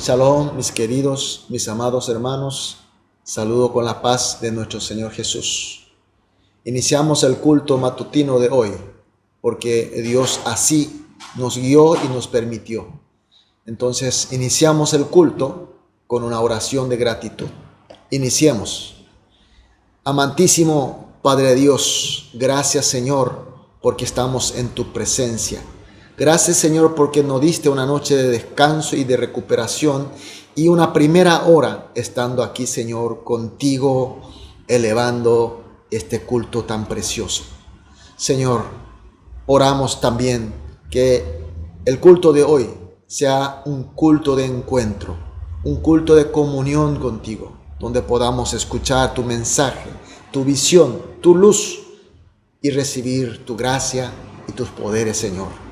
Shalom, mis queridos, mis amados hermanos. Saludo con la paz de nuestro Señor Jesús. Iniciamos el culto matutino de hoy porque Dios así nos guió y nos permitió. Entonces, iniciamos el culto con una oración de gratitud. Iniciemos. Amantísimo Padre Dios, gracias Señor porque estamos en tu presencia. Gracias Señor porque nos diste una noche de descanso y de recuperación y una primera hora estando aquí Señor contigo, elevando este culto tan precioso. Señor, oramos también que el culto de hoy sea un culto de encuentro, un culto de comunión contigo, donde podamos escuchar tu mensaje, tu visión, tu luz y recibir tu gracia y tus poderes, Señor.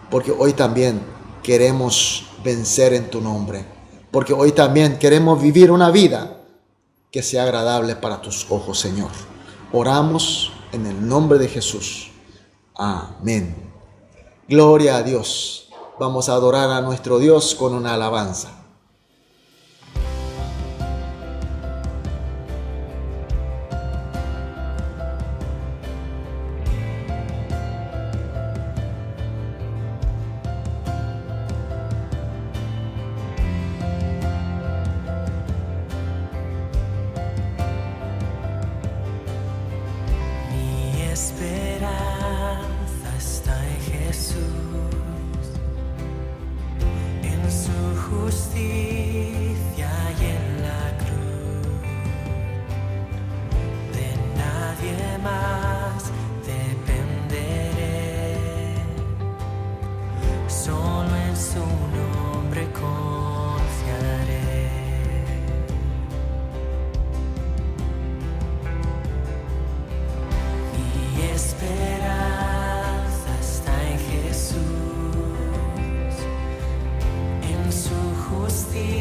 Porque hoy también queremos vencer en tu nombre. Porque hoy también queremos vivir una vida que sea agradable para tus ojos, Señor. Oramos en el nombre de Jesús. Amén. Gloria a Dios. Vamos a adorar a nuestro Dios con una alabanza. Justicia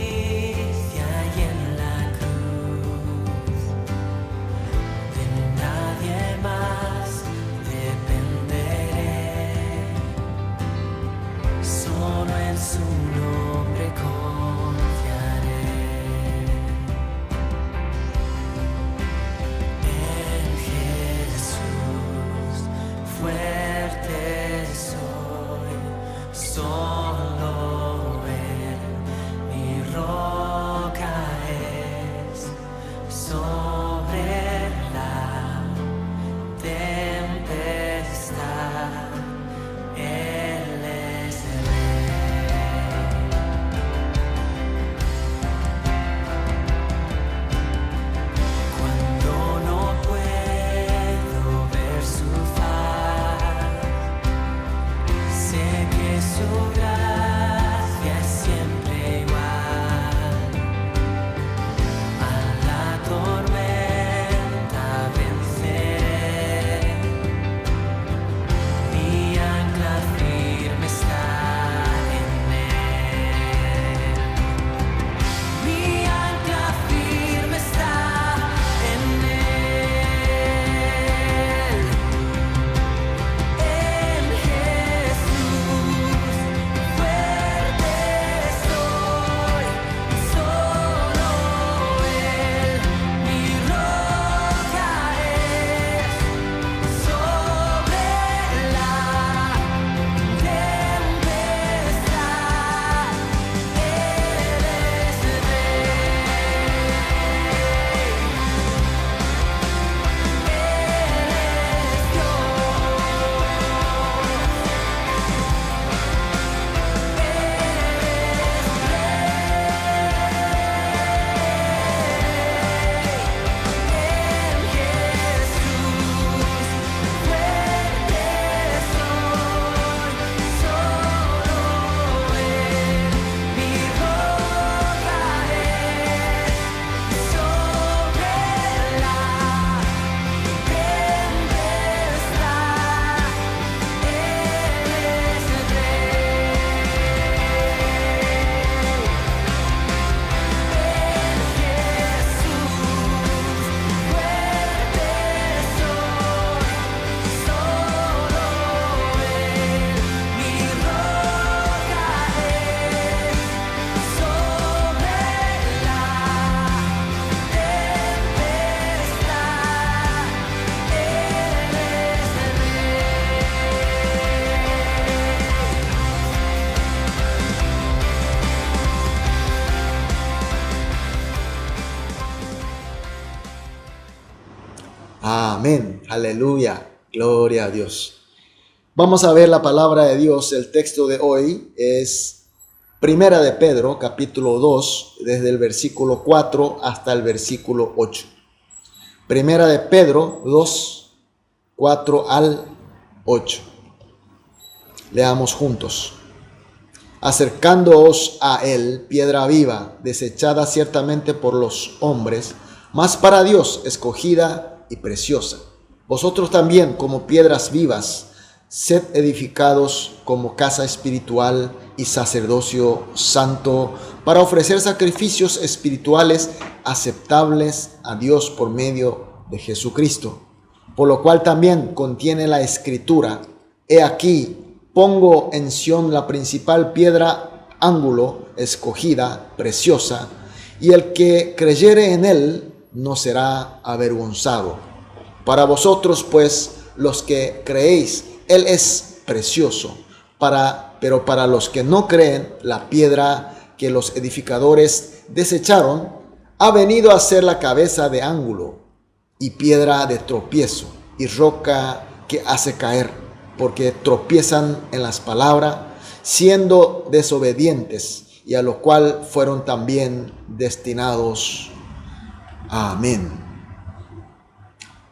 Amén. Aleluya. Gloria a Dios. Vamos a ver la palabra de Dios. El texto de hoy es Primera de Pedro, capítulo 2, desde el versículo 4 hasta el versículo 8. Primera de Pedro 2, 4 al 8. Leamos juntos. Acercándoos a él, piedra viva, desechada ciertamente por los hombres, mas para Dios escogida y preciosa. Vosotros también, como piedras vivas, sed edificados como casa espiritual y sacerdocio santo, para ofrecer sacrificios espirituales aceptables a Dios por medio de Jesucristo. Por lo cual también contiene la Escritura: He aquí, pongo en Sión la principal piedra ángulo, escogida, preciosa, y el que creyere en él no será avergonzado. Para vosotros, pues, los que creéis, él es precioso. Pero para los que no creen, la piedra que los edificadores desecharon ha venido a ser la cabeza de ángulo y piedra de tropiezo y roca que hace caer, porque tropiezan en las palabras, siendo desobedientes, y a lo cual fueron también destinados. Amén.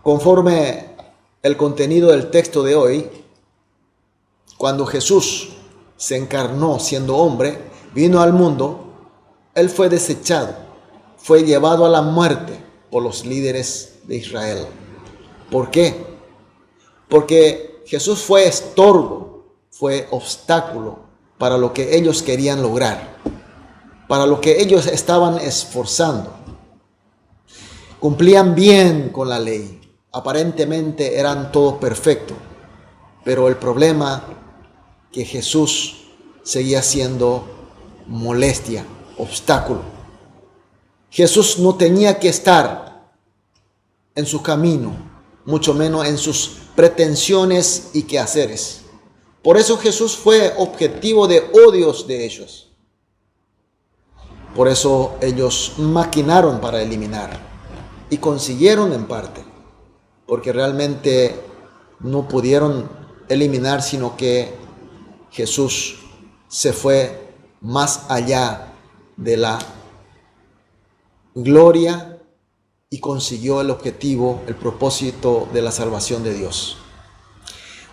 Conforme el contenido del texto de hoy, cuando Jesús se encarnó siendo hombre, vino al mundo, él fue desechado, fue llevado a la muerte por los líderes de Israel. ¿Por qué? Porque Jesús fue estorbo, fue obstáculo para lo que ellos querían lograr, para lo que ellos estaban esforzando. Cumplían bien con la ley, aparentemente eran todos perfectos, pero el problema que Jesús seguía siendo molestia, obstáculo. Jesús no tenía que estar en su camino, mucho menos en sus pretensiones y quehaceres. Por eso Jesús fue objetivo de odios de ellos. Por eso ellos maquinaron para eliminar y consiguieron en parte, porque realmente no pudieron eliminar, sino que Jesús se fue más allá de la gloria y consiguió el objetivo, el propósito de la salvación de Dios.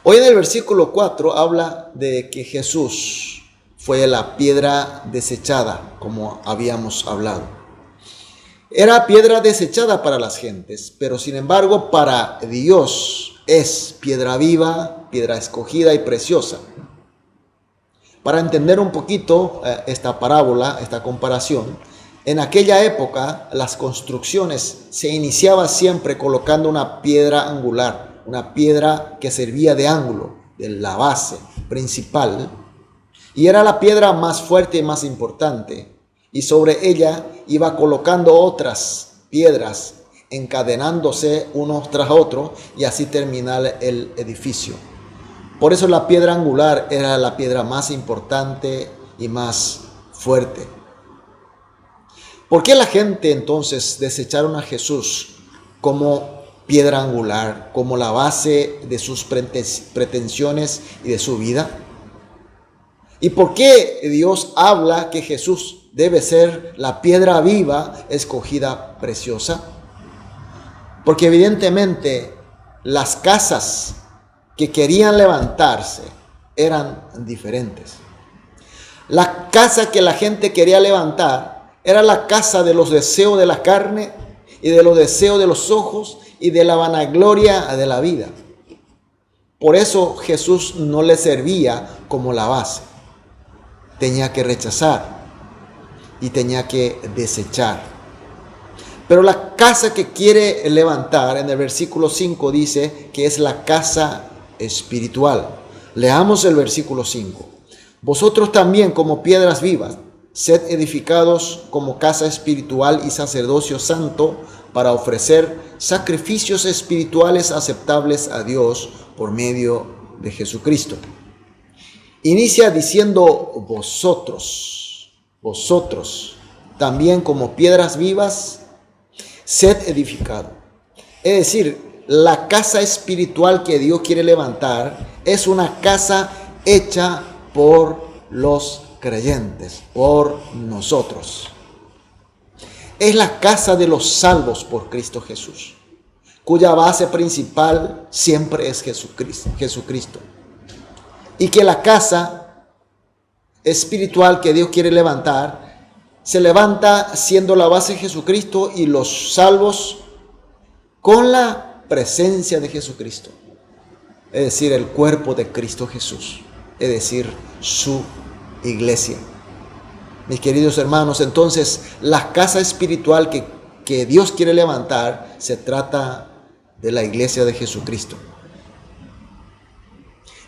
Hoy en el versículo 4 habla de que Jesús fue la piedra desechada, como habíamos hablado. Era piedra desechada para las gentes, pero sin embargo para Dios es piedra viva, piedra escogida y preciosa. Para entender un poquito esta parábola, esta comparación, en aquella época las construcciones se iniciaban siempre colocando una piedra angular, una piedra que servía de ángulo, de la base principal, y era la piedra más fuerte y más importante, y sobre ella iba colocando otras piedras, encadenándose unos tras otros, y así terminar el edificio. Por eso la piedra angular era la piedra más importante y más fuerte. ¿Por qué la gente entonces desecharon a Jesús como piedra angular, como la base de sus pretensiones y de su vida? ¿Y por qué Dios habla que Jesús debe ser la piedra viva, escogida, preciosa? Porque evidentemente las casas que querían levantarse eran diferentes. La casa que la gente quería levantar era la casa de los deseos de la carne y de los deseos de los ojos y de la vanagloria de la vida. Por eso Jesús no le servía como la base. Tenía que rechazar y tenía que desechar. Pero la casa que quiere levantar, en el versículo 5 dice que es la casa espiritual. Leamos el versículo 5. Vosotros también, como piedras vivas, sed edificados como casa espiritual y sacerdocio santo, para ofrecer sacrificios espirituales aceptables a Dios por medio de Jesucristo. Inicia diciendo vosotros también como piedras vivas, sed edificado. Es decir, la casa espiritual que Dios quiere levantar es una casa hecha por los creyentes, por nosotros. Es la casa de los salvos por Cristo Jesús, cuya base principal siempre es Jesucristo. Y que la casa espiritual que Dios quiere levantar se levanta siendo la base de Jesucristo y los salvos con la presencia de Jesucristo. Es decir, el cuerpo de Cristo Jesús. Es decir, su iglesia. Mis queridos hermanos, entonces la casa espiritual que Dios quiere levantar se trata de la iglesia de Jesucristo.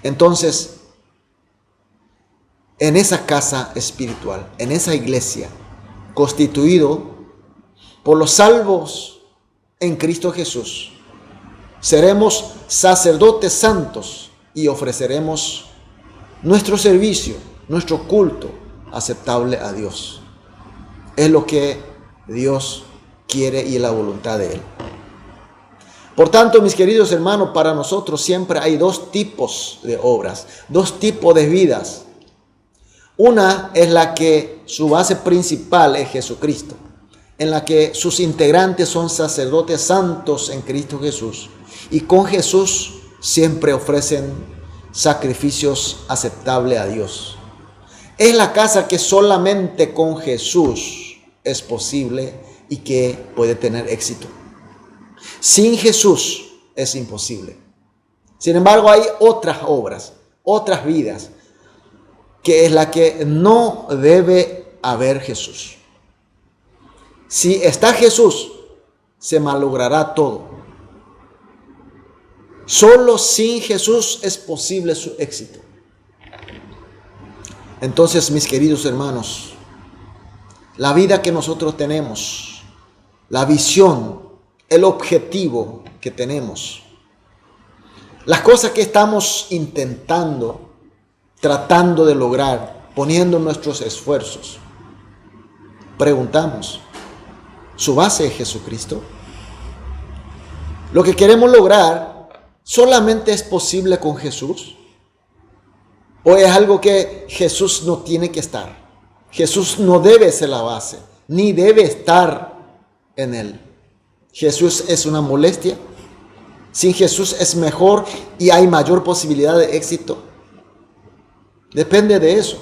Entonces, en esa casa espiritual, en esa iglesia, constituido por los salvos en Cristo Jesús, seremos sacerdotes santos y ofreceremos nuestro servicio, nuestro culto aceptable a Dios. Es lo que Dios quiere y la voluntad de Él. Por tanto, mis queridos hermanos, para nosotros siempre hay dos tipos de obras, dos tipos de vidas. Una es la que su base principal es Jesucristo, en la que sus integrantes son sacerdotes santos en Cristo Jesús, y con Jesús siempre ofrecen sacrificios aceptables a Dios. Es la casa que solamente con Jesús es posible y que puede tener éxito. Sin Jesús es imposible. Sin embargo, hay otras obras, otras vidas, que es la que no debe haber Jesús. Si está Jesús, se malogrará todo. Solo sin Jesús es posible su éxito. Entonces, mis queridos hermanos, la vida que nosotros tenemos, la visión, el objetivo que tenemos, las cosas que estamos intentando, tratando de lograr, poniendo nuestros esfuerzos, preguntamos, ¿su base es Jesucristo? Lo que queremos lograr solamente es posible con Jesús. ¿O es algo que Jesús no tiene que estar? Jesús no debe ser la base, ni debe estar en él. Jesús es una molestia. Sin Jesús es mejor y hay mayor posibilidad de éxito. Depende de eso.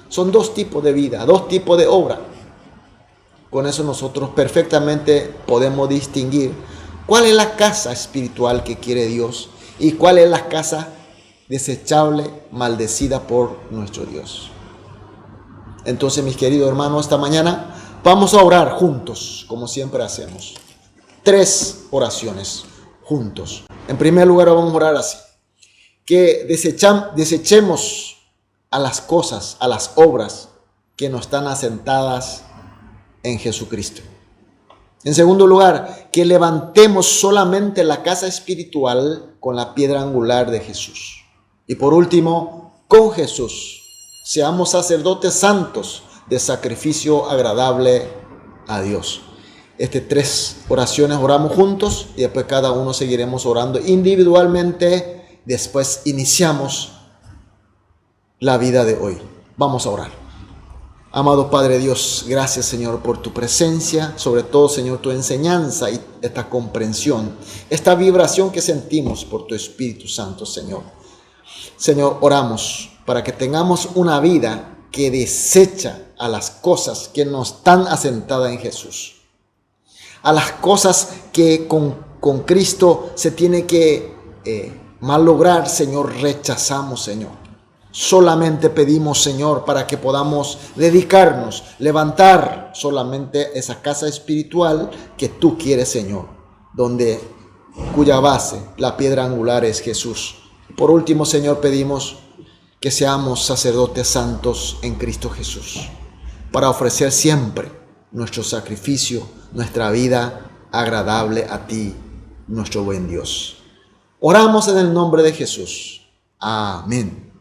Son dos tipos de vida, dos tipos de obra. Con eso nosotros perfectamente podemos distinguir cuál es la casa espiritual que quiere Dios y cuál es la casa desechable, maldecida por nuestro Dios. Entonces, mis queridos hermanos, esta mañana vamos a orar juntos, como siempre hacemos. 3 oraciones juntos. En primer lugar, vamos a orar así: que desechemos a las cosas, a las obras que no están asentadas en Jesucristo. En segundo lugar, que levantemos solamente la casa espiritual con la piedra angular de Jesús. Y por último, con Jesús, seamos sacerdotes santos de sacrificio agradable a Dios. 3 oraciones oramos juntos y después cada uno seguiremos orando individualmente. Después iniciamos la vida de hoy. Vamos a orar. Amado Padre Dios, gracias Señor por tu presencia, sobre todo Señor tu enseñanza y esta comprensión, esta vibración que sentimos por tu Espíritu Santo, Señor. Señor, oramos para que tengamos una vida que desecha a las cosas que no están asentadas en Jesús, a las cosas que con Cristo se tiene que malograr, Señor, rechazamos, Señor. Solamente pedimos, Señor, para que podamos dedicarnos, levantar solamente esa casa espiritual que tú quieres, Señor, cuya base, la piedra angular es Jesús. Por último, Señor, pedimos que seamos sacerdotes santos en Cristo Jesús, para ofrecer siempre nuestro sacrificio, nuestra vida agradable a ti, nuestro buen Dios. Oramos en el nombre de Jesús. Amén.